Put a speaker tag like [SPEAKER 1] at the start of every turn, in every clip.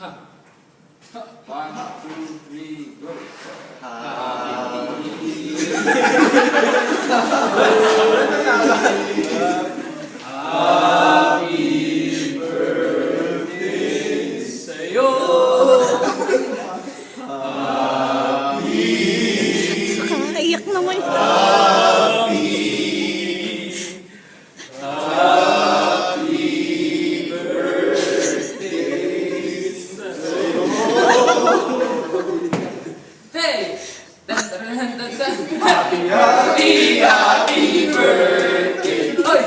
[SPEAKER 1] One, two, three, go. Happy birthday sa'yo.
[SPEAKER 2] Nakakaiyak naman.
[SPEAKER 1] Hey! Happy birthday! Oy!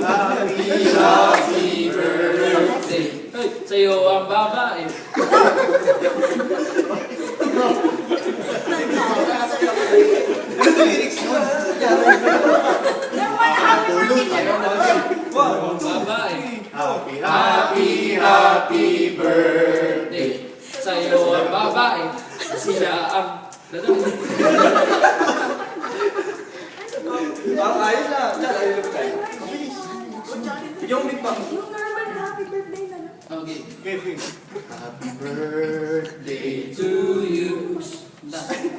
[SPEAKER 1] Happy birthday! Hey, sa'yo ang babae. Happy birthday. Sa'yo ang babae. Siya ang
[SPEAKER 3] Ayos na. Yung big bang.
[SPEAKER 4] Yung normal happy birthday na lang.
[SPEAKER 1] Okay.
[SPEAKER 3] Happy birthday.
[SPEAKER 1] To you.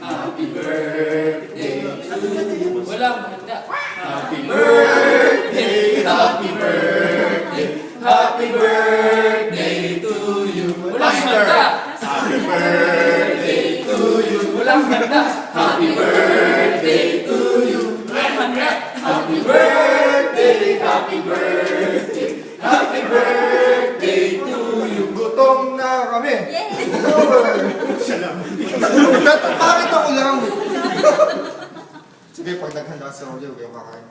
[SPEAKER 1] Happy birthday to you. Walang handa. Happy birthday. Happy birthday. Happy birthday to you. Walang handa. Happy birthday to you. Walang handa. Happy birthday to you. Walang handa. Happy birthday. Happy birthday. Happy birthday to you.
[SPEAKER 3] Gutom na kami. Siya lang. Bakit ako lang? Sige, pag naghanda sa audio, kayo kakain.